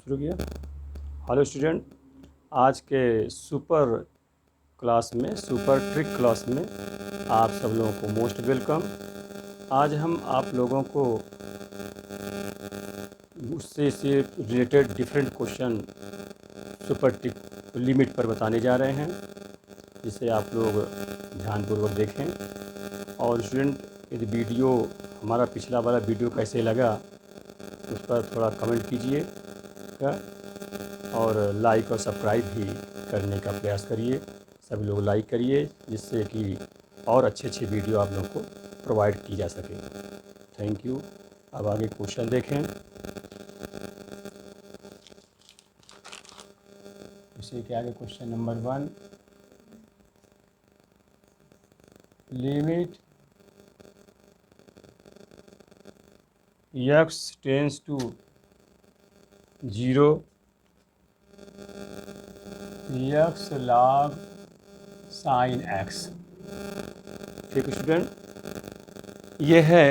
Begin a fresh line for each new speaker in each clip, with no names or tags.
शुरू किया। Hello student, आज के सुपर क्लास में, सुपर ट्रिक क्लास में आप सब लोगों को मोस्ट वेलकम। आज हम आप लोगों को उससे related different question super trick limit पर बताने जा रहे हैं, जिसे आप लोग ध्यानपूर्वक देखें। और स्टूडेंट, यदि वीडियो हमारा पिछला वाला वीडियो कैसे लगा उस पर थोड़ा कमेंट कीजिए और लाइक और सब्सक्राइब भी करने का प्रयास करिए। सभी लोग लाइक करिए, जिससे कि और अच्छे वीडियो आप लोगों को प्रोवाइड की जा सके। Thank you. अब आगे क्वेश्चन देखें। इसी के आगे question number 1, limit x tends to 0 x log sin x। ठीक है स्टूडेंट, ये है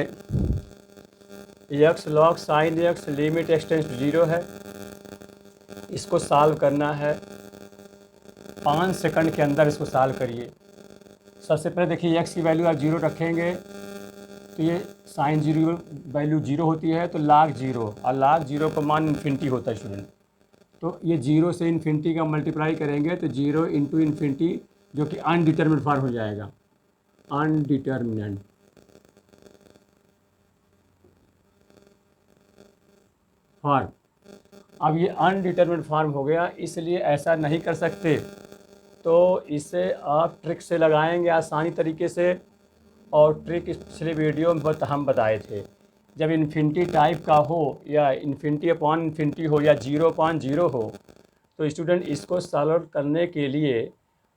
x log sin x, limit x tends to 0 है। इसको सॉल्व करना है, 5 सेकंड के अंदर इसको सॉल्व करिए। सबसे पहले देखिए, x की वैल्यू आप 0 रखेंगे तो ये साइन 0 वैल्यू 0 होती है, तो log 0, और log 0 का मान इन्फिनिटी होता है स्टूडेंट। तो ये 0 से इन्फिनिटी का मल्टीप्लाई करेंगे तो 0 इंटू इन्फिनिटी, जो कि अनडिटर्मिनेट फॉर्म हो जाएगा, अनडिटर्मिनेट फॉर्म। अब ये अनडिटर्मिनेट फॉर्म हो गया, इसलिए ऐसा नहीं कर सकते, तो इसे आप ट्रिक से लगाएंगे आसानी तरीके से। और ट्रिक इस पिछले वीडियो में हम बताए थे, जब इन्फिनिटी टाइप का हो या इन्फिनिटी अपॉन इन्फिनिटी हो या 0 अपॉन 0 हो, तो स्टूडेंट इसको सॉल्व करने के लिए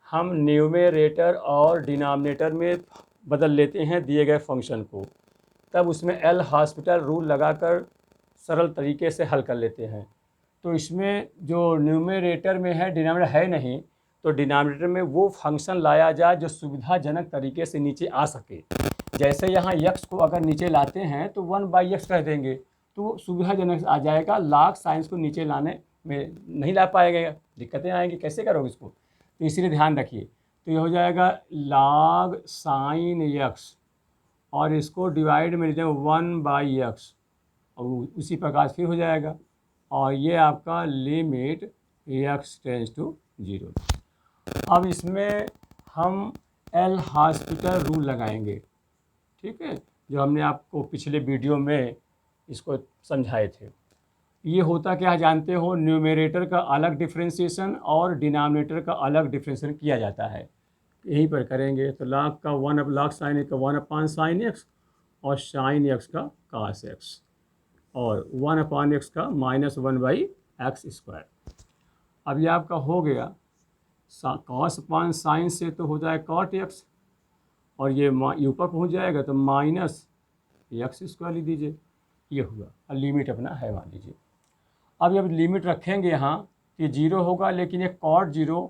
हम न्यूमेरेटर और डिनोमिनेटर में बदल लेते हैं दिए गए फंक्शन को। तब उसमें एल हॉस्पिटल रूल लगाकर सरल तरीके से हल कर लेते हैं। तो इसमें जो न्यूमेरेटर में है, डिनोमिनेटर है नहीं, तो डिनोमिनेटर में वो फंक्शन लाया जाए जो सुविधाजनक तरीके से नीचे आ सके। जैसे यहाँ x को अगर नीचे लाते हैं तो 1/x कह देंगे, तो सुविधाजनक आ जाएगा। log साइंस को नीचे लाने में नहीं ला पाएंगे, दिक्कतें आएंगी, कैसे करोगे इसको। तो इसीलिए ध्यान रखिए, तो ये हो जाएगा log sin x, और इसको डिवाइड में लेते हैं 1/x, और उसी प्रकार फिर हो जाएगा। और ये आपका लिमिट x टेंस टू 0। अब इसमें हम एल हॉस्पिटल रूल लगाएंगे, ठीक है, जो हमने आपको पिछले वीडियो में इसको समझाए थे। ये होता क्या जानते हो, न्यूमेरेटर का अलग डिफ्रेंशिएशन और डिनोमिनेटर का अलग डिफ्रेंशिएशन किया जाता है। यहीं पर करेंगे तो log का 1 log sin का 1/sin x, और sin x का cos x, और 1/x का -1/x²। अब ये आपका हो गया, cos अपॉन साइन से तो हो जाएगा cot x, और ये ऊपर पहुंच जाएगा तो -x² लिख दीजिए। ये हुआ, और लिमिट अपना है मान लीजिए। अब लिमिट रखेंगे यहाँ कि 0 होगा, लेकिन ये cot 0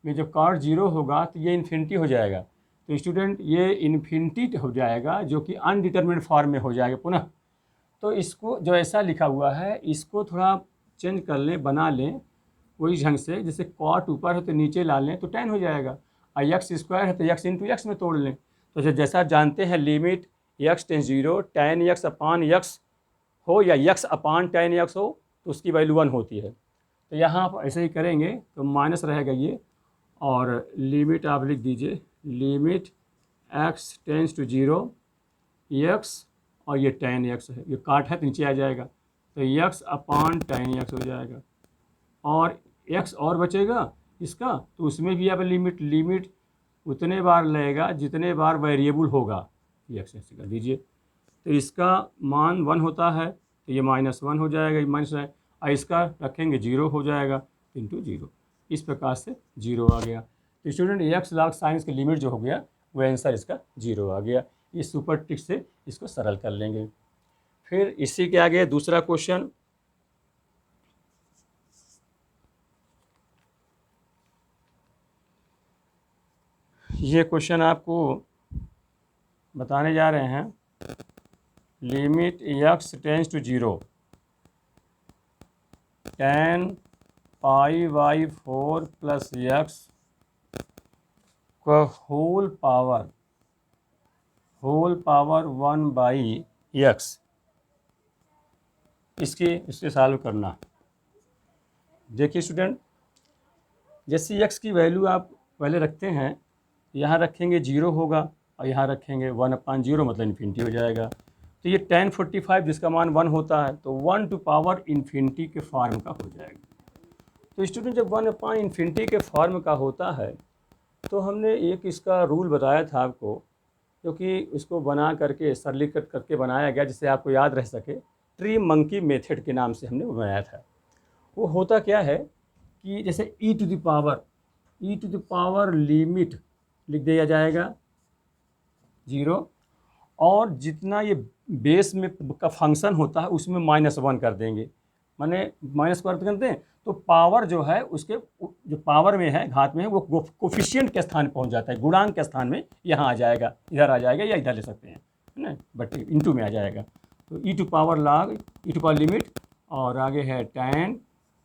में जब cot 0 होगा तो ये इन्फिनिटी हो जाएगा। तो स्टूडेंट ये इन्फिनिटी हो जाएगा, जो कि अनडिटर्मिनेट फॉर्म में हो जाएगा पुनः। तो इसको जो ऐसा लिखा हुआ है, इसको थोड़ा चेंज कर लें, बना लें वही ढंग से। जैसे कॉट ऊपर है तो नीचे ला लें तो tan हो जाएगा, और x² है तो x इंटू x में तोड़ लें। तो जैसा जानते हैं, limit x tends 0 tan x upon x हो या x अपॉन tan x हो, तो उसकी वैल्यू 1 होती है। तो यहाँ आप ऐसे ही करेंगे तो माइनस रहेगा ये, और लिमिट आप लिख दीजिए, limit x tends to 0 x, और ये tan x है, ये काट है तो नीचे आ जाएगा, तो x अपॉन tan x हो जाएगा। और x और बचेगा इसका, तो उसमें भी आप लिमिट उतने बार लेगा जितने बार वेरिएबल होगा, ये x ऐसे कर दीजिए। तो इसका मान 1 होता है, तो ये -1 हो जाएगा, ये माइनस है, और इसका रखेंगे 0 हो जाएगा, इंटू 0। इस प्रकार से 0 आ गया। तो स्टूडेंट x log sin की लिमिट जो हो गया, वो आंसर इसका 0 आ गया। इस सुपर ट्रिक से इसको सरल कर लेंगे। फिर इसी के आगे दूसरा क्वेश्चन, ये क्वेश्चन आपको बताने जा रहे हैं, limit x tends to 0 tan pi by 4 plus x का होल पावर 1 बाई एक्स, इसके सॉल्व करना। देखिए स्टूडेंट, जैसे एक्स की वैल्यू आप पहले रखते हैं, यहाँ रखेंगे 0 होगा और यहाँ रखेंगे 1/0, मतलब इन्फिनिटी हो जाएगा। तो ये tan 45 जिसका मान 1 होता है, तो 1 टू पावर इन्फिनिटी के फॉर्म का हो जाएगा। तो स्टूडेंट जब 1/इन्फिनिटी के फॉर्म का होता है, तो हमने एक इसका रूल बताया था आपको, क्योंकि इसको बना करके सरलीकृत करके बनाया गया जिससे आपको याद रह सके। ट्री मंकी मेथड के नाम से हमने बनाया था। वो होता क्या है कि जैसे e to the power limit लिख दिया जाएगा 0, और जितना ये बेस में का फंक्शन होता है उसमें -1 कर देंगे। माने माइनस को अर्थ करते हैं, तो पावर जो है उसके जो पावर में है, घात में है, वो कोफिशिएंट के स्थान पहुंच जाता है, गुणांक के स्थान में यहाँ आ जाएगा, इधर आ जाएगा या इधर ले सकते हैं, है ना, बट इनटू में आ जाएगा। तो e टू पावर लिमिट, और आगे है tan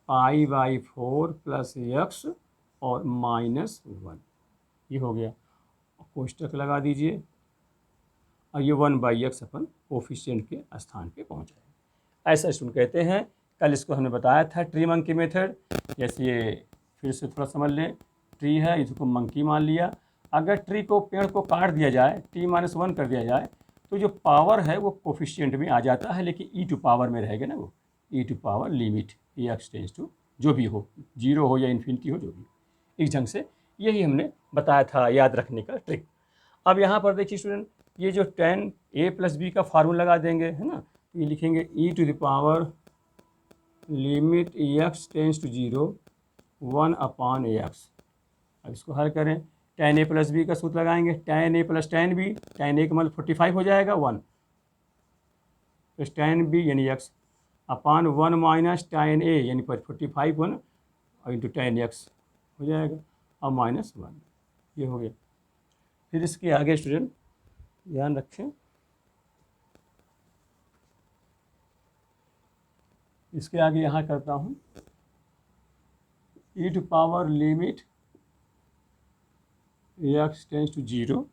pi by 4 plus x और -1, ये हो गया। कोष्टक लगा दीजिए और ये 1/x अपन कोफिशिएंट के स्थान पे पहुँच जाएगा। ऐसा स्टूडेंट कहते हैं। कल इसको हमने बताया था ट्री मंकी मेथड। जैसे ये फिर से थोड़ा समझ लें, ट्री है, इसको मंकी मान लिया। अगर ट्री को, पेड़ को काट दिया जाए, t-1 कर दिया जाए, तो जो पावर है वो कोफिशिएंट में आ जाता है, लेकिन e टू पावर में रहेगा ना, वो e to power limit x tends to जो भी हो, 0 हो या इन्फिनिटी हो, जो भी। इस ढंग से यही हमने बताया था, याद रखने का ट्रिक। अब यहाँ पर देखिए स्टूडेंट, ये जो tan a प्लस b का फार्मूला लगा देंगे, है ना, ये लिखेंगे e to the power limit x tends to 0 1/x। अब इसको हल करें, tan a प्लस बी का सूत्र लगाएंगे, tan a plus tan b, tan a का मतलब 45 हो जाएगा, 1 प्लस tan b यानी x upon 1 minus tan a यानी 45 1 और इंटू tan x हो जाएगा और -1, ये हो गया। फिर इसके आगे स्टूडेंट ध्यान रखें, इसके आगे यहाँ करता हूँ e to power limit x tends to 0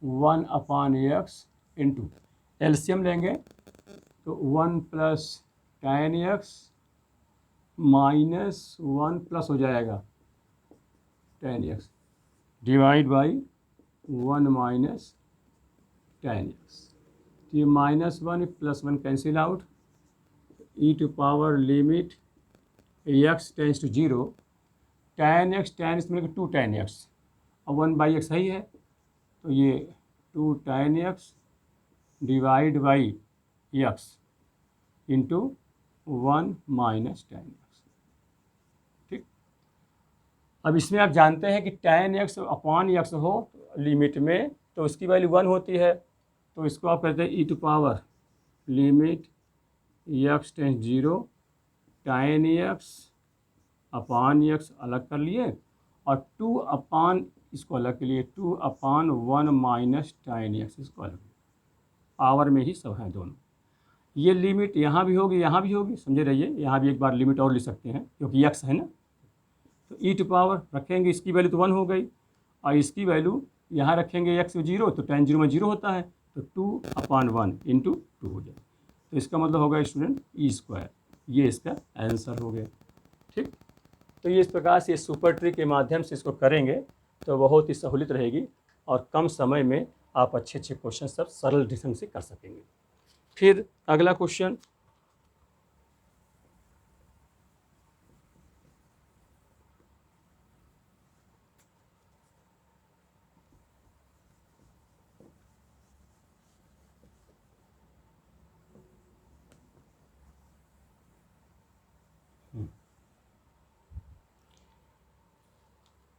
1/x into LCM लेंगे तो 1 प्लस tan x -1 प्लस हो जाएगा tan x divide by 1 minus tan x। तो ये -1 plus 1 cancel out, e to power limit x tends to 0 tan x मिलेगा 2 tan x और 1/x सही है, तो ये 2 tan x divide by x into 1 minus tan x। ठीक, अब इसमें आप जानते हैं कि tan x अपॉन x हो लिमिट में तो उसकी वैल्यू 1 होती है, तो इसको आप कहते हैं e to power limit x tends 0 tan x upon x अलग कर लिए और 2 अपान इसको अलग के लिए 2/1 माइनस tan x, इसको अलग, पावर में ही सब हैं दोनों। ये लिमिट यहाँ भी होगी, यहाँ भी होगी, समझे रहिए, यहाँ भी एक बार लिमिट और ले सकते हैं क्योंकि x है ना। तो e टू पावर रखेंगे, इसकी वैल्यू तो 1 हो गई और इसकी वैल्यू यहाँ रखेंगे x 0, तो tan 0 में 0 होता है, तो 2/1 इंटू 2 हो जाए। तो इसका मतलब होगा स्टूडेंट e², ये इसका आंसर हो गया। ठीक, तो ये इस प्रकार से सुपर ट्री के माध्यम से इसको करेंगे तो बहुत ही सहूलियत रहेगी और कम समय में आप अच्छे अच्छे क्वेश्चन सब सरल ढंग से कर सकेंगे। फिर अगला क्वेश्चन,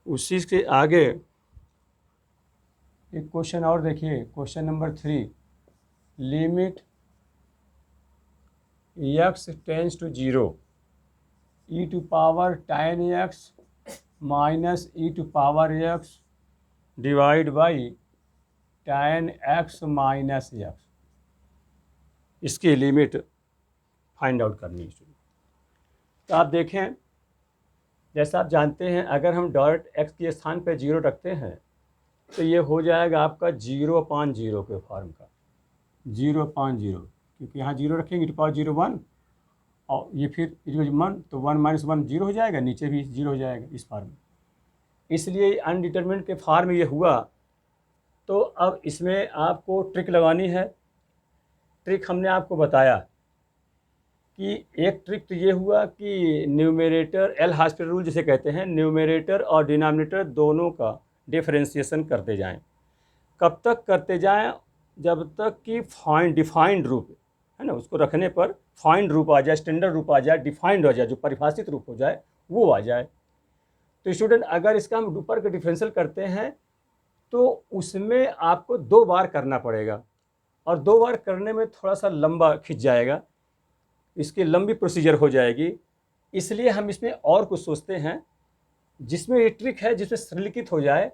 उसी के आगे एक क्वेश्चन और देखिए, question number 3, limit x tends to 0 e to power tan x minus e to power x divide by tan x minus x, इसकी लिमिट फाइंड आउट करनी है। तो आप देखें, जैसा आप जानते हैं, अगर हम डॉट एक्स के स्थान पर 0 रखते हैं तो ये हो जाएगा आपका 0/0 के फॉर्म का, 0/0, क्योंकि यहाँ 0 रखेंगे टू पावर 0 1, और ये फिर 1 तो 1 - 1 0 हो जाएगा, नीचे भी 0 हो जाएगा इस फॉर्म में। इसलिए अनडिटरमिनेट के फॉर्म में ये हुआ। तो अब इसमें आपको ट्रिक लगानी है। ट्रिक हमने आपको बताया कि एक ट्रिक तो ये हुआ कि न्यूमरेटर, एल हॉस्पिटल रूल जिसे कहते हैं, न्यूमरेटर और डिनोमिनेटर दोनों का डिफरेंशिएशन करते जाएं। कब तक करते जाएं? जब तक कि डिफाइंड रूप है ना, उसको रखने पर फाइंड रूप आ जाए, स्टैंडर्ड रूप आ जाए, डिफाइंड हो जाए, जो परिभाषित रूप हो जाए वो आ जाए। तो स्टूडेंट, अगर इसका हम ऊपर का डिफरेंशियल करते हैं तो उसमें आपको 2 बार करना पड़ेगा, और 2 बार करने में थोड़ा सा लंबा खिंच जाएगा, इसकी लंबी प्रोसीजर हो जाएगी। इसलिए हम इसमें और कुछ सोचते हैं जिसमें ये ट्रिक है, जिसमें सरलीकृत हो जाए।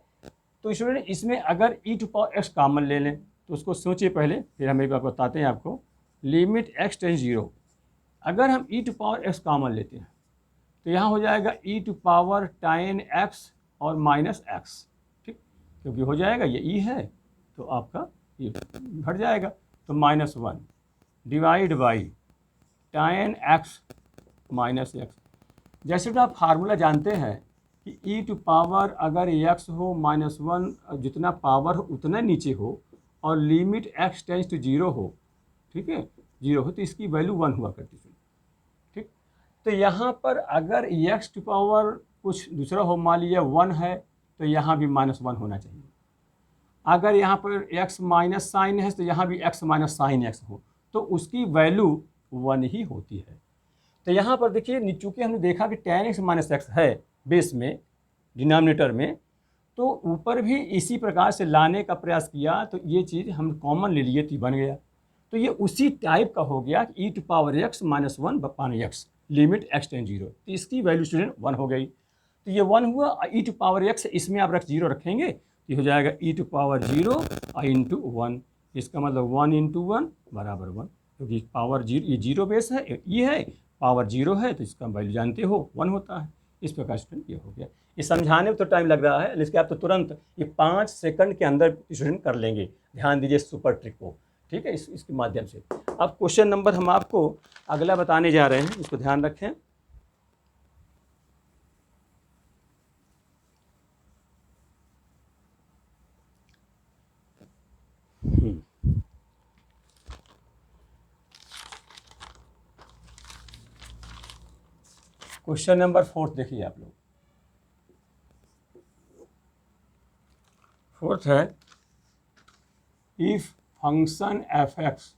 तो स्टूडेंट, इसमें अगर e⁻x कॉमन ले लें तो उसको सोचिए पहले, फिर हम एक बार बताते हैं आपको। लिमिट x टेंस 0, अगर हम e⁻x कॉमन लेते हैं तो यहाँ हो जाएगा e⁻tan x और -x, ठीक, क्योंकि हो जाएगा ये e है तो आपका ये घट जाएगा, तो -1 divide by tan x -x। जैसे तो आप फार्मूला जानते हैं कि e⁻, अगर x हो -1, जितना पावर हो उतना नीचे हो, और लिमिट x टेंस टू 0 हो, ठीक है, 0 हो, तो इसकी वैल्यू 1 हुआ करती है, ठीक। तो यहाँ पर अगर x टू पावर कुछ दूसरा हो, मान लीजिए 1 है, तो यहाँ भी -1 होना चाहिए। अगर यहाँ पर x माइनस साइन है तो यहाँ भी x माइनस साइन x हो, तो उसकी वैल्यू 1 ही होती है। तो यहाँ पर देखिए, चूँकि हमने देखा कि tan x -x है बेस में, डिनोमिनेटर में, तो ऊपर भी इसी प्रकार से लाने का प्रयास किया, तो ये चीज़ हम कॉमन ले लिए तो बन गया। तो ये उसी टाइप का हो गया कि e⁻x -1/x limit x tends 0, तो इसकी वैल्यू स्टूडेंट 1 हो गई। तो ये 1 हुआ। e⁻x इसमें आप 0 रखेंगे तो हो जाएगा e⁻0 इंटू 1, इसका मतलब 1 × 1 बराबर 1, क्योंकि पावर 0, ये 0 बेस है, ये है, पावर 0 है, तो इसका वैल्यू जानते हो 1 होता है। इस प्रकार स्टूडेंट ये हो गया। ये समझाने में तो टाइम लग रहा है, लेकिन आप तो तुरंत ये 5 सेकंड के अंदर स्टूडेंट कर लेंगे। ध्यान दीजिए सुपर ट्रिक को, ठीक है, इसके माध्यम से। अब क्वेश्चन नंबर हम आपको अगला बताने जा रहे हैं, इसको ध्यान रखें। क्वेश्चन नंबर 4 देखिए आप लोग। 4 है, इफ फंक्शन f(x),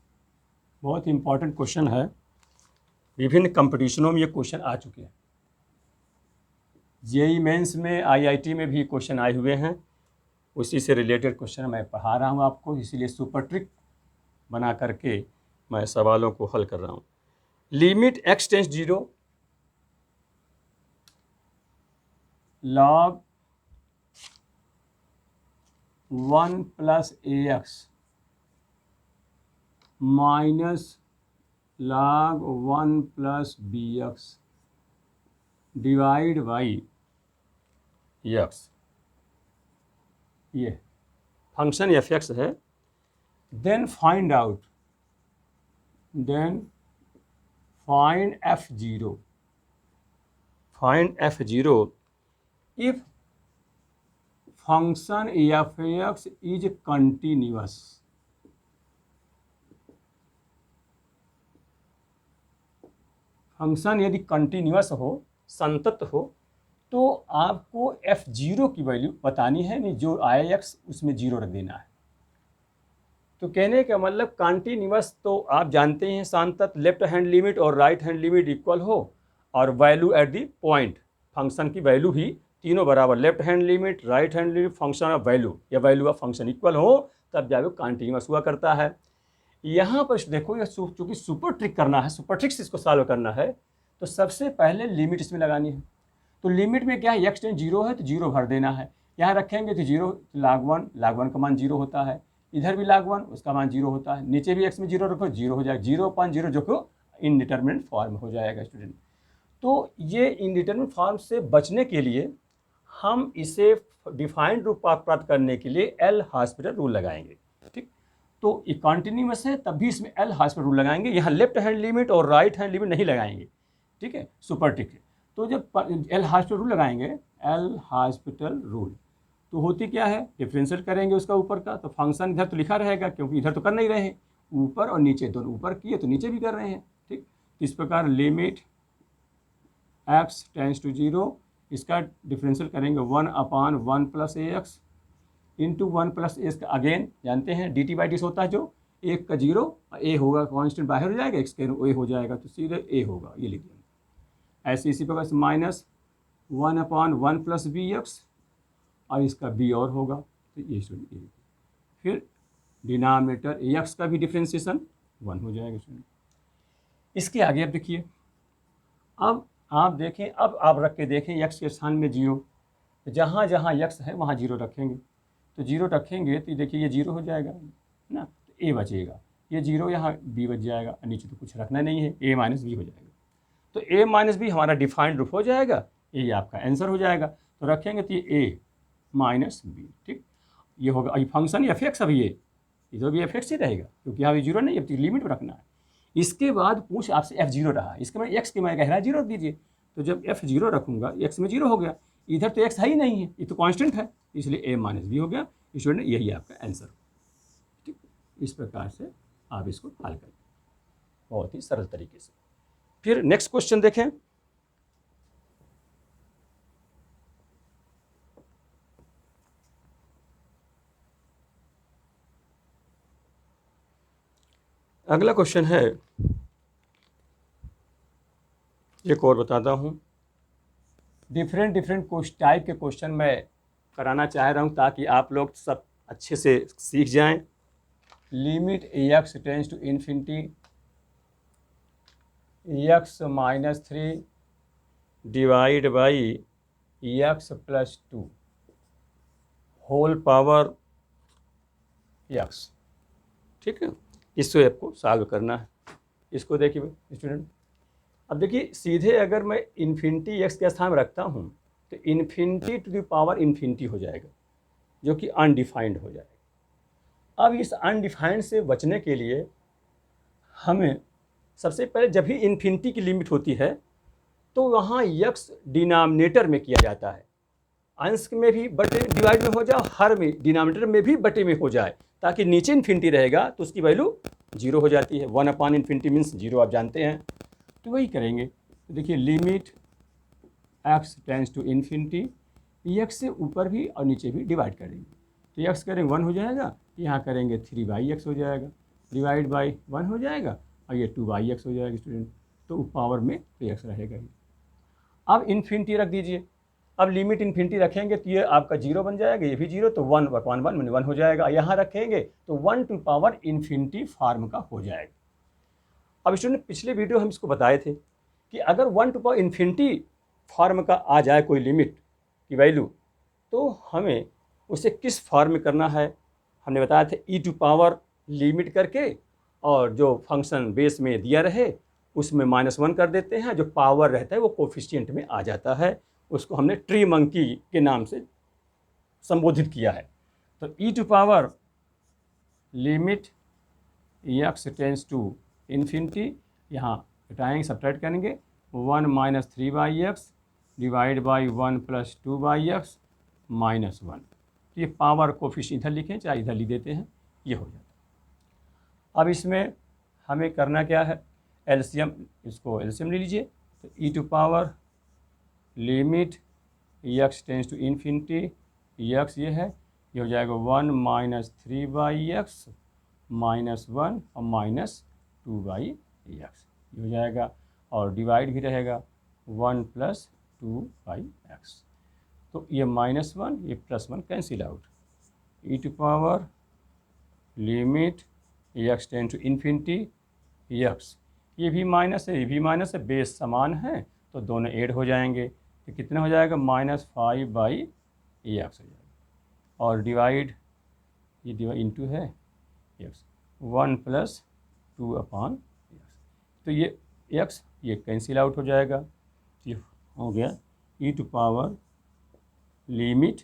बहुत इंपॉर्टेंट क्वेश्चन है, विभिन्न कंपटीशनों में ये क्वेश्चन आ चुके हैं। जेईई मेंस में, आईआईटी में भी क्वेश्चन आए हुए हैं, उसी से रिलेटेड क्वेश्चन मैं पढ़ा रहा हूँ आपको, इसीलिए सुपर ट्रिक बना करके मैं सवालों को हल कर रहा हूँ। Limit x tends 0 log 1 + ax minus log 1 + bx divide by x, ये फंक्शन f(x) है। Then find f(0), find f(0) if function f(x) is continuous। Function यदि कंटिन्यूअस हो, संतत हो, तो आपको f(0) की वैल्यू बतानी है, नहीं जो आया x उसमें 0 रख देना है। तो कहने का मतलब कंटिन्यूअस तो आप जानते हैं, संतत, लेफ्ट हैंड लिमिट और राइट हैंड लिमिट इक्वल हो, और value at the point, function की वैल्यू भी तीनों बराबर, left hand limit, right hand limit, function of value या वैल्यू ऑफ फंक्शन इक्वल हो, तब जाके कंटिन्यूअस हुआ करता है। यहाँ पर देखो, ये चूँकि सुपर ट्रिक करना है, सुपर ट्रिक से इसको सॉल्व करना है, तो सबसे पहले लिमिट इसमें लगानी है। तो लिमिट में क्या है, x टेंस 0 है तो 0 भर देना है, यहाँ रखेंगे तो 0 log 1 का मान 0 होता है, इधर भी log 1 उसका मान 0 होता है, नीचे भी x में 0 रखो 0 हो जाएगा, 0/0 जो को इनडिटरमिनेट फॉर्म हो जाएगा स्टूडेंट। तो ये इनडिटरमिनेट फॉर्म से बचने के लिए हम इसे डिफाइंड रूप प्राप्त करने के लिए एल हॉस्पिटल रूल लगाएंगे। ठीक, तो ये कॉन्टिन्यूस है तब भी इसमें एल हॉस्पिटल रूल लगाएंगे, यहाँ लेफ्ट हैंड लिमिट और राइट हैंड लिमिट नहीं लगाएंगे। ठीक है, सुपर टिक है। तो जब एल हॉस्पिटल रूल लगाएंगे, एल हॉस्पिटल रूल, तो होती क्या है, डिफरेंशियल करेंगे उसका ऊपर का, तो फंक्शन इधर तो लिखा रहेगा क्योंकि इधर तो कर नहीं रहे हैं, ऊपर और नीचे दोनों, ऊपर किए तो नीचे भी कर रहे हैं। ठीक, तो इस प्रकार लिमिट x टेंस टू 0, इसका डिफरेंशियल करेंगे 1/1 + ax इंटू 1 + a का, अगेन जानते हैं dt/dt होता है जो एक का 0 और a होगा कांस्टेंट बाहर हो जाएगा, x के a हो जाएगा तो सीधे a होगा, ये लिख देंगे। ऐसे इसी प्रकार से -1/1 + bx और इसका b और होगा, तो ये स्टूडेंट, फिर डिनोमिनेटर x का भी डिफ्रेंसिएशन 1 हो जाएगा स्टूडेंट। इसके आगे अब देखिए, अब आप देखें, अब आप रख के देखें x के स्थान में 0, जहाँ जहाँ x है वहाँ 0 रखेंगे, तो 0 रखेंगे तो देखिए ये 0 हो जाएगा ना, तो a बचेगा, ये 0 यहाँ b बच जाएगा, नीचे तो कुछ रखना नहीं है, a - b हो जाएगा, तो a - b हमारा डिफाइंड रूप हो जाएगा, ये आपका आंसर हो जाएगा। तो रखेंगे तो ये a - b, ठीक, ये होगा, ये फंक्शन एफ एक्स, अभी ये इधर भी एफ एक्स ही रहेगा क्योंकि यहाँ भी 0 नहीं, अब लिमिट में रखना है। इसके बाद पूछ आपसे f0 रहा, इसके मैं x की मैं कह रहा 0 दीजिए, तो जब f0 रखूँगा x में 0 हो गया, इधर तो x है ही नहीं है, ये तो कांस्टेंट है, इसलिए a - b हो गया स्टूडेंट, यही आपका आंसर। ठीक, इस प्रकार से आप इसको हल करें बहुत ही सरल तरीके से। फिर नेक्स्ट क्वेश्चन देखें, अगला क्वेश्चन है, एक और बताता हूँ, डिफरेंट टाइप के क्वेश्चन मैं कराना चाह रहा हूँ ताकि आप लोग सब अच्छे से सीख जाएं। Limit x tends to infinity x - 3 divide by x + 2 whole power x। ठीक है, इसको आपको सॉल्व करना है। इसको देखिए स्टूडेंट, अब देखिए सीधे अगर मैं इन्फिनिटी x के स्थान में रखता हूँ तो infinity to the power infinity हो जाएगा, जो कि अनडिफाइंड हो जाएगा। अब इस अनडिफाइंड से बचने के लिए हमें सबसे पहले, जब भी इन्फिनिटी की लिमिट होती है तो वहाँ x डिनोमिनेटर में किया जाता है, अंश में भी बटे डिवाइड में हो जाए, हर में डिनोमिनेटर में भी बटे में हो जाए, ताकि नीचे इन्फिनिटी रहेगा तो उसकी वैल्यू 0 हो जाती है। 1/∞ मीन्स 0, आप जानते हैं, तो वही करेंगे। तो देखिए limit x tends to infinity, x से ऊपर भी और नीचे भी डिवाइड करेंगे, तो x करेंगे 1 हो जाएगा, यहाँ करेंगे 3/x हो जाएगा, डिवाइड बाई 1 हो जाएगा और ये 2/x हो जाएगा स्टूडेंट, तो पावर में तो x रहेगा ही। अब इन्फिनिटी रख दीजिए, अब लिमिट इन्फिनिटी रखेंगे तो ये आपका 0 बन जाएगा, ये भी 0, तो 1/1 हो जाएगा, यहाँ रखेंगे तो 1 टू पावर इन्फिनिटी फॉर्म का हो जाएगा। अब स्टूडेंट पिछले वीडियो हम इसको बताए थे कि अगर 1 टू पावर इन्फिनिटी फॉर्म का आ जाए कोई लिमिट की वैल्यू, तो हमें उसे किस फॉर्म में करना है, हमने बताया था e टू पावर लिमिट करके, और जो फंक्शन बेस में दिया रहे उसमें -1 कर देते हैं, जो पावर रहता है वो कोफिशिएंट में आ जाता है, उसको हमने ट्री मंकी के नाम से संबोधित किया है। तो e to power limit x tends to infinity, यहाँ घटाएंगे, सब्ट्रैक्ट करेंगे, 1 - 3/x डिवाइड बाई 1 + 2/x -1, तो ये पावर कोफिशिएंट इधर लिखें चाहे इधर लिख देते हैं, ये हो जाता है। अब इसमें हमें करना क्या है, एलसीएम, इसको एलसीएम ले लीजिए, तो e to power limit x tends to infinity, x ये है, ये हो जाएगा 1 - 3/x -1 और -2/x, ये हो जाएगा, और डिवाइड भी रहेगा 1 + 2/x, तो ये -1 ये +1 cancel out, e to power limit x tends to infinity x, ये भी माइनस है, ये भी माइनस है, बेस समान है तो दोनों ऐड हो जाएंगे, तो कितना हो जाएगा, -5/x हो जाएगा, और डिवाइड, ये डिवाइड इंटू है x, 1 + 2/x, तो ये x ये कैंसिल आउट हो जाएगा, ये हो गया e to power limit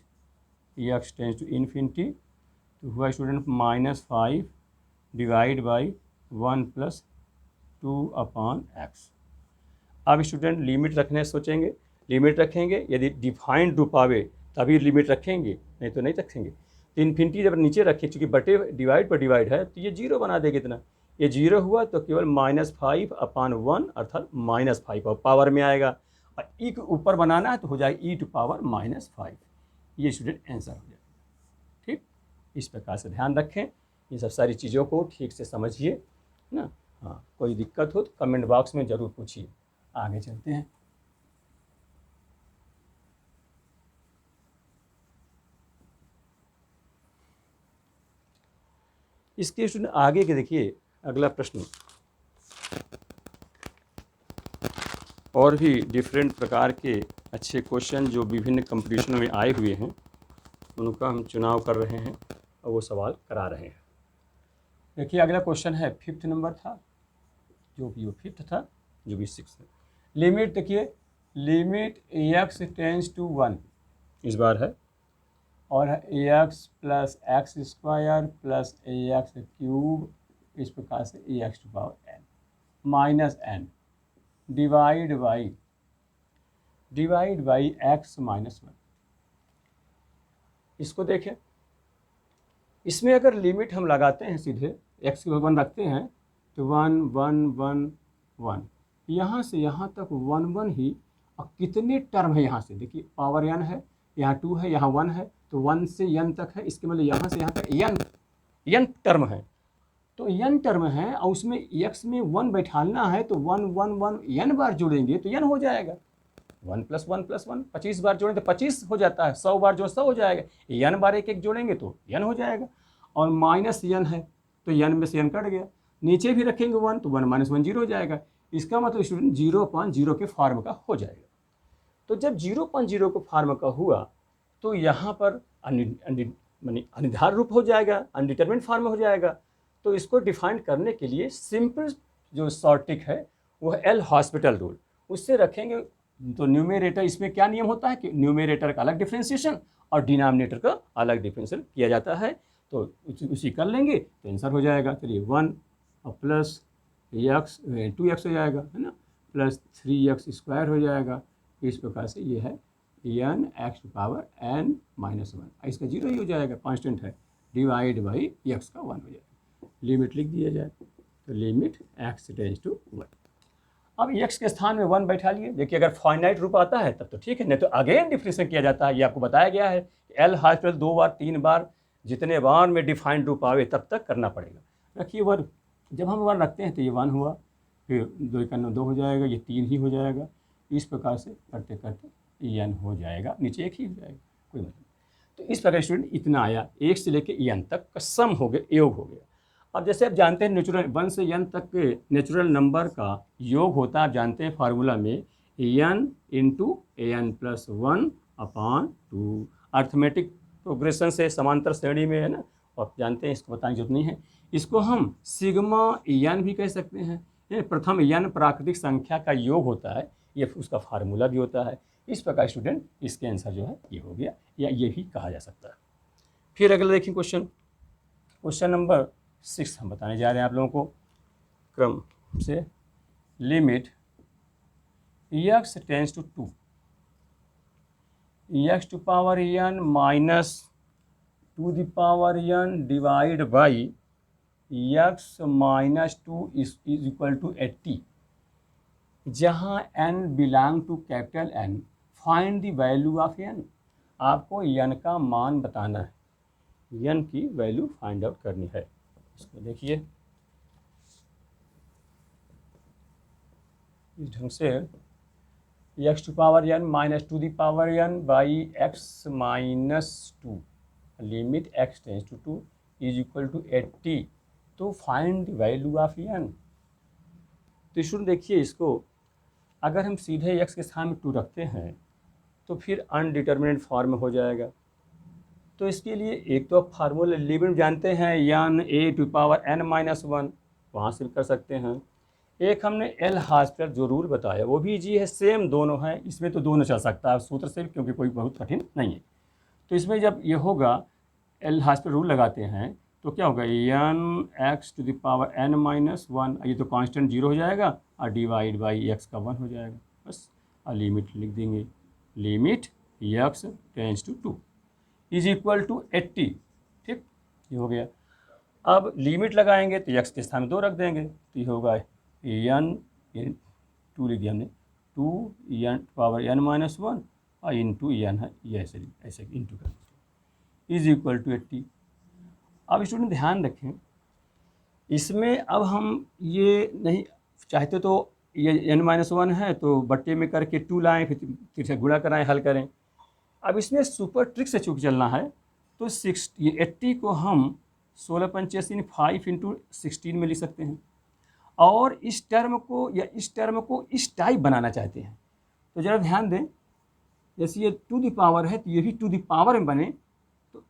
x tends to infinity, तो हुआ स्टूडेंट -5 डिवाइड बाई 1 + 2/x। अब स्टूडेंट लिमिट रखने सोचेंगे, लिमिट रखेंगे, यदि डिफाइंड रूप आवे तभी लिमिट रखेंगे, नहीं तो नहीं रखेंगे। तो इन्फिनिटी जब नीचे रखें, चूँकि बटे डिवाइड पर डिवाइड है तो ये 0 बना देगा। इतना ये 0 हुआ तो केवल -5/1 अर्थात -5 और पावर में आएगा, और ई के ऊपर बनाना है तो हो जाएगा ई टू पावर -5। ये स्टूडेंट आंसर हो जाएगा। ठीक, इस प्रकार से ध्यान रखें, ये सब सारी चीज़ों को ठीक से समझिए ना। हाँ, कोई दिक्कत हो तो कमेंट बॉक्स में ज़रूर पूछिए। आगे चलते हैं। इसके स्टूडेंट आगे के देखिए अगला प्रश्न, और भी डिफरेंट प्रकार के अच्छे क्वेश्चन जो विभिन्न कंपटीशनों में आए हुए हैं उनका हम चुनाव कर रहे हैं और वो सवाल करा रहे हैं। देखिए अगला क्वेश्चन है 5th नंबर था, जो भी वो 5th था, जो भी 6th है। लिमिट देखिए, लिमिट x टेंस टू 1 इस बार है, और ax + x² + ax³ इस प्रकार से ax to power n -n divide by x - 1। इसको देखें, इसमें अगर लिमिट हम लगाते हैं सीधे x को 1 रखते हैं तो 1 1 1 1, यहाँ से यहाँ तक 1 1 ही। और कितने टर्म है यहाँ से देखिए, पावर n है, यहाँ 2 है, यहाँ 1 है, तो 1 से n तक है, इसके मतलब यहाँ से यहाँ तक n टर्म है। तो n टर्म है और उसमें x में 1 बैठाना है, तो 1 1 1 n बार जोड़ेंगे तो n हो जाएगा। 1 + 1 + 1 25 बार जोड़ें तो 25 हो जाता है, 100 बार जो 100 हो जाएगा। n बार एक एक जोड़ेंगे तो n हो जाएगा। और -n है तो n में से n कट गया, नीचे भी रखेंगे 1 तो 1 - 1 0 हो जाएगा। इसका मतलब स्टूडेंट 0/0 के फॉर्म का हो जाएगा। तो जब 0/0 के फॉर्म का हुआ तो यहाँ पर अनिर्धारित रूप हो जाएगा, अनडिटरमिनेट फॉर्म हो जाएगा। तो इसको डिफाइन करने के लिए सिंपल जो शॉर्ट ट्रिक है वो है एल हॉस्पिटल रूल, उससे रखेंगे। तो न्यूमेरेटर, इसमें क्या नियम होता है कि न्यूमेरेटर का अलग डिफ्रेंशिएशन और डिनोमिनेटर का अलग डिफ्रेंशिएशन किया जाता है। तो उसी कर लेंगे तो आंसर हो जाएगा। चलिए 1 और प्लस x 2x हो जाएगा, है ना, प्लस 3x² हो जाएगा। इस प्रकार से ये है n x to power n - 1, इसका 0 ही हो जाएगा, कांस्टेंट है, डिवाइड बाई x का 1 हो जाएगा। लिमिट लिख दिया जाए तो लिमिट x टेंस टू 1। अब x के स्थान में 1 बैठा लिए। देखिए अगर फाइनाइट रूप आता है तब तो ठीक है, नहीं तो अगेन डिफरेंशिएशन किया जाता है। ये आपको बताया गया है एल हॉस्पिटल 2 बार 3 बार, जितने बार में डिफाइंड रूप आवे तब तक करना पड़ेगा। रखिए 1, जब हम 1 रखते हैं तो ये 1 हुआ, फिर 2 × 9 2 हो जाएगा, ये 3 ही हो जाएगा। इस प्रकार से करते करते n हो जाएगा, नीचे 1 ही हो जाएगा, कोई मतलब। तो इस प्रकार स्टूडेंट इतना आया, 1 से लेकर n तक का सम हो गया, योग हो गया। अब जैसे आप जानते हैं नेचुरल 1 से n तक के नेचुरल नंबर का योग होता है, आप जानते हैं फार्मूला में n × an + 1/2। अर्थमेटिक प्रोग्रेशन से समांतर श्रेणी में है ना, आप जानते हैं, इसको बताने की जरूरत नहीं है। इसको हम सिग्मा n भी कह सकते हैं। प्रथम n प्राकृतिक संख्या का योग होता है, ये उसका फार्मूला भी होता है। इस प्रकार स्टूडेंट इसके आंसर जो है ये हो गया, या ये भी कहा जा सकता है। फिर अगला देखिए क्वेश्चन नंबर 6 हम बताने जा रहे हैं आप लोगों को क्रम से। Limit x tends to 2 x to power n - 2 the power n divide by x - 2 is equal to 80, जहाँ n belong to capital N, find the value of n। आपको n का मान बताना है, n की वैल्यू फाइंड आउट करनी है। इसको देखिए इस ढंग से, x to power n - 2 the power n by x - 2, limit x tends to 2 is equal to 80। तो find the value of n। तो स्टूडेंट देखिए, इसको अगर हम सीधे x के स्थान में 2 रखते हैं तो फिर अनडिटरमिनेट फॉर्म हो जाएगा। तो इसके लिए एक तो आप फार्मूला लिमिट जानते हैं, n a to power n - 1, वहाँ से कर सकते हैं। एक हमने एल हॉस्पिटल जो रूल बताया वो भी इजी है, सेम दोनों हैं, इसमें तो दोनों चल सकता है सूत्र से, क्योंकि कोई बहुत कठिन नहीं है। तो इसमें जब ये होगा एल हॉस्पिटल रूल लगाते हैं तो क्या होगा, n x to the power n minus one, ये तो कांस्टेंट जीरो हो जाएगा और डिवाइड बाई एक्स का वन हो जाएगा बस। और लिमिट लिख देंगे, limit x tends to 2 is equal to 80। ठीक, ये हो गया। अब लिमिट लगाएंगे तो एक्स के स्थान में 2 रख देंगे, तो ये होगा एन 2 लिख दिया हमने, 2 n power n minus one और इंटू एन है, ये ऐसे ऐसे इंटू कर इज इक्वल टू 80। अब स्टूडेंट ध्यान रखें, इसमें अब हम ये नहीं चाहते तो ये एन माइनस वन है तो बट्टे में करके 2 लाएँ, फिर से गुणा कराएँ, हल करें। अब इसमें सुपर ट्रिक से चूक चलना है, तो 80 को हम 16 × 5 इंटू 16 में लिख सकते हैं, और इस टर्म को या इस टर्म को इस टाइप बनाना चाहते हैं तो ज़रा ध्यान दें, जैसे ये टू द पावर है तो ये भी टू द पावर में बने, तो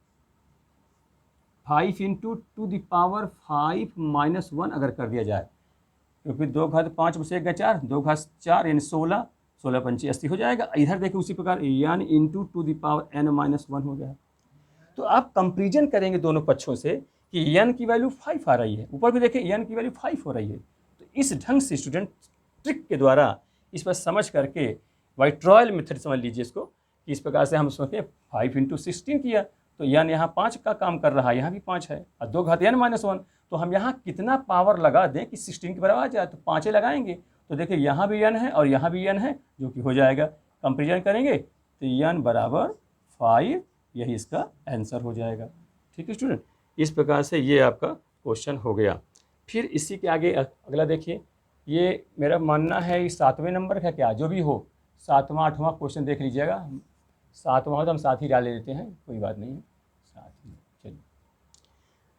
5 into to the power 5 minus 1 अगर कर दिया जाए, क्योंकि 2 घात 5 में से 1 4, 2 घात 4 यानी 16, 16 पंची 80 हो जाएगा। इधर देखिए उसी प्रकार n into to the power n minus 1 हो जाएगा। तो आप कंपेरिजन करेंगे दोनों पक्षों से कि एन की वैल्यू 5 आ रही है, ऊपर भी देखिए एन की वैल्यू 5 हो रही है। तो इस ढंग से स्टूडेंट ट्रिक के द्वारा इस पर समझ करके वाइट्रॉयल मेथड समझ लीजिए इसको, कि इस प्रकार से हम सोचें 5 इंटू 16 किया तो एन यहाँ 5 का काम कर रहा है, यहाँ भी 5 है, और 2 घात एन माइनस 1, तो हम यहाँ कितना पावर लगा दें कि 16 के बराबर आ जाए, तो 5 लगाएंगे तो देखिए यहाँ भी एन है और यहाँ भी एन है, जो कि हो जाएगा, कंपेरिजन करेंगे तो एन बराबर 5, यही इसका आंसर हो जाएगा। ठीक है स्टूडेंट, इस प्रकार से ये आपका क्वेश्चन हो गया। फिर इसी के आगे अगला देखिए, ये मेरा मानना है 7वें नंबर का, क्या जो भी हो 7वां 8वां क्वेश्चन देख लीजिएगा, 7वां हो तो हम साथ ही डाल देते हैं, कोई बात नहीं है, साथ ही। चलिए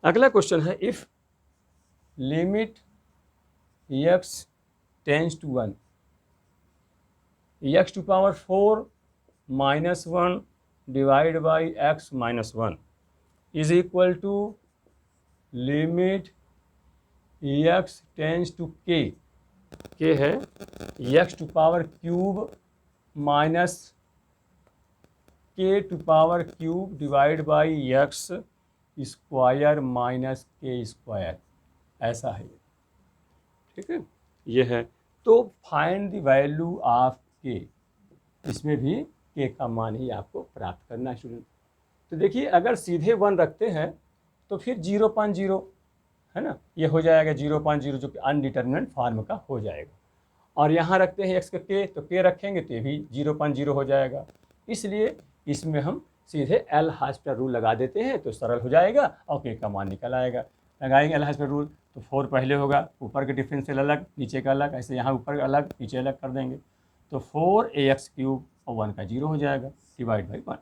अगला क्वेश्चन है, if limit x tends to 1, x to power 4 minus 1 divide by x minus 1 is equal to limit x tends to k है x to power cube minus k to power cube divide by x square minus k square, ऐसा है। ठीक है, ये है। तो find the value of के, इसमें भी के का मान ही आपको प्राप्त करना है स्टूडेंट। तो देखिए अगर सीधे 1 रखते हैं तो फिर 0.0 है ना, ये हो जाएगा 0.0, जो कि अनडिटरमिनेट फॉर्म का हो जाएगा। और यहाँ रखते हैं एक्स का के, तो के रखेंगे तो ये भी 0.0 हो जाएगा। इसलिए इसमें हम सीधे एल हॉस्पिटल रूल लगा देते हैं तो सरल हो जाएगा और के का मान निकल आएगा। लगाएंगे एल हॉस्पिटल रूल तो 4 पहले होगा, ऊपर के डिफरेंशियल अलग नीचे का अलग, ऐसे यहाँ ऊपर अलग नीचे अलग कर देंगे, तो 4ax³ और 1 का 0 हो जाएगा, डिवाइड बाई 1।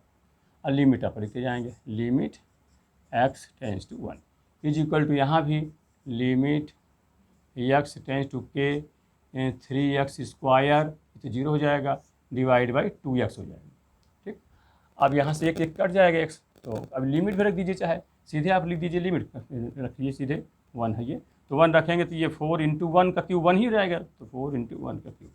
और लिमिट आप लिखते जाएंगे, limit x tends to 1 is equal to, यहाँ भी लिमिट x टेंस टू के 3x स्क्वायर, तो 0 हो जाएगा, डिवाइड बाई 2x हो जाएगा। ठीक, अब यहाँ से एक कट जाएगा x, तो अब लिमिट भी रख दीजिए, चाहे सीधे आप लिख दीजिए, लिमिट रखिए सीधे 1 है ये, तो 1 रखेंगे तो ये 4 इंटू 1 का क्यूब 1 ही रहेगा, तो 4 इंटू 1 का क्यूब,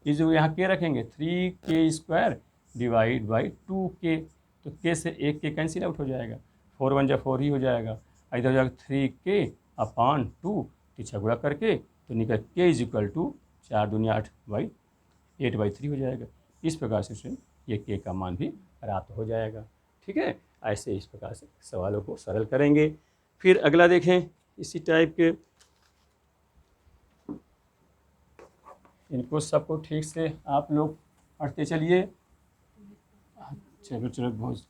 ये जो यहाँ के रखेंगे 3k square divide by 2k, तो k से 1 के कैंसिल आउट हो जाएगा, 4 1 जा 4 ही हो जाएगा, इधर हो जाएगा 3k अपॉन 2, पीछे गुणा करके तो निकल k इज इक्वल टू 4 दूनी 8/3 हो जाएगा। इस प्रकार से ये k का मान भी प्राप्त हो जाएगा। ठीक है, ऐसे इस प्रकार से सवालों को सरल करेंगे। फिर अगला देखें इसी टाइप के, इनको सबको ठीक से आप लोग पढ़ते चलिए। चलो बहुत,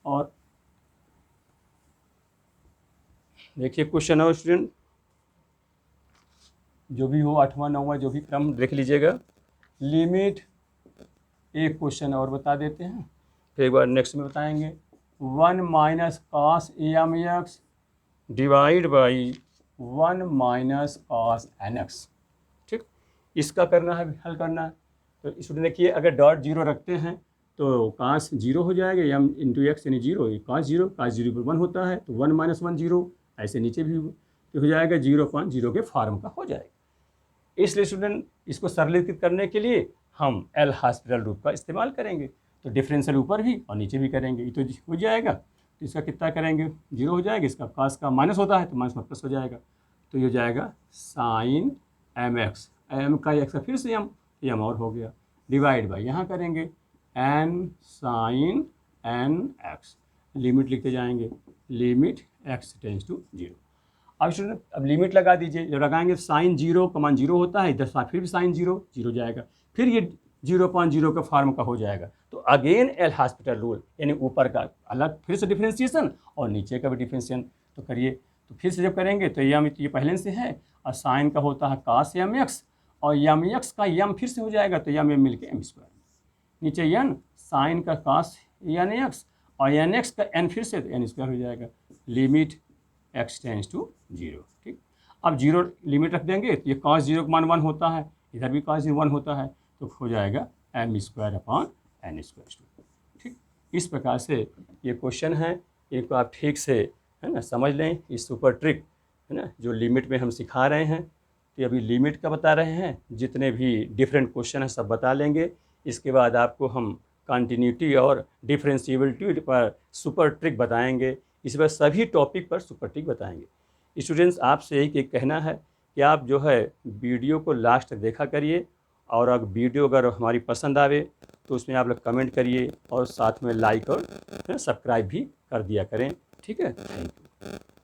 और देखिए क्वेश्चन और स्टूडेंट जो भी हो 8वां 9वां जो भी क्रम देख लीजिएगा। लिमिट, एक क्वेश्चन और बता देते हैं, फिर एक बार नेक्स्ट में बताएंगे। 1 minus cos amx divide by 1 minus cos nx। ठीक, इसका करना है, हल करना है। तो स्टूडेंट देखिए अगर डॉट 0 रखते हैं तो कॉस 0 हो जाएगा, m इंटू एक्स यानी 0, ये कॉस 0 पर 1 होता है, तो 1 माइनस 1 0, ऐसे नीचे भी तो हो जाएगा 0.0 के फॉर्म का हो जाएगा। इसलिए स्टूडेंट इसको सरलीकृत करने के लिए हम एल हॉस्पिटल रूप का इस्तेमाल करेंगे। तो डिफरेंशियल ऊपर भी और नीचे भी करेंगे, ये तो हो जाएगा। तो इसका कितना करेंगे, 0 हो जाएगा, इसका कास का माइनस होता है तो माइनस में प्लस हो जाएगा। तो ये हो जाएगा साइन एम एक्स, एम का एक्स का फिर से एम और हो गया, डिवाइड बाई यहाँ करेंगे n sine n x, limit लिखते जाएंगे, लिमिट एक्स टेंस टू 0। अब स्टूडेंट अब लिमिट लगा दीजिए, जब लगाएंगे साइन 0 कमान 0 होता है, इधर फिर भी साइन 0 जाएगा, फिर ये 0.0 का फॉर्म का हो जाएगा। तो अगेन एल हॉस्पिटल रूल, यानी ऊपर का अलग फिर से डिफ्रेंसिएशन और नीचे का भी डिफ्रेंसिएशन तो करिए। तो फिर से जब करेंगे तो ये पहले से है, और साइन का होता है कास एम एक्स, और एम एक्स का एम फिर से हो जाएगा, तो एम मिल के एम स्क्वायर, नीचे एन साइन का कास एन एक्स और एन एक्स का एन फिर से तो एन स्क्वायर हो जाएगा, लिमिट एक्स टेंस टू 0। ठीक, अब 0 लिमिट रख देंगे तो ये cos 0 का मान 1 होता है, इधर भी cos 0 1 होता है, तो हो जाएगा m square upon n square. ठीक, इस प्रकार से ये क्वेश्चन है, इनको आप ठीक से है ना समझ लें। इस सुपर ट्रिक है ना जो लिमिट में हम सिखा रहे हैं, तो अभी लिमिट का बता रहे हैं, जितने भी डिफरेंट क्वेश्चन हैं सब बता लेंगे। इसके बाद आपको हम कंटिन्यूटी और डिफरेंशिएबिलिटी पर सुपर ट्रिक बताएंगे, इस बार सभी टॉपिक पर सुपर ट्रिक बताएंगे। स्टूडेंट्स आपसे यही कहना है कि आप जो है वीडियो को लास्ट तक देखा करिए, और अगर वीडियो अगर हमारी पसंद आवे तो उसमें आप लोग कमेंट करिए और साथ में लाइक और सब्सक्राइब भी कर दिया करें। ठीक है, थैंक यू।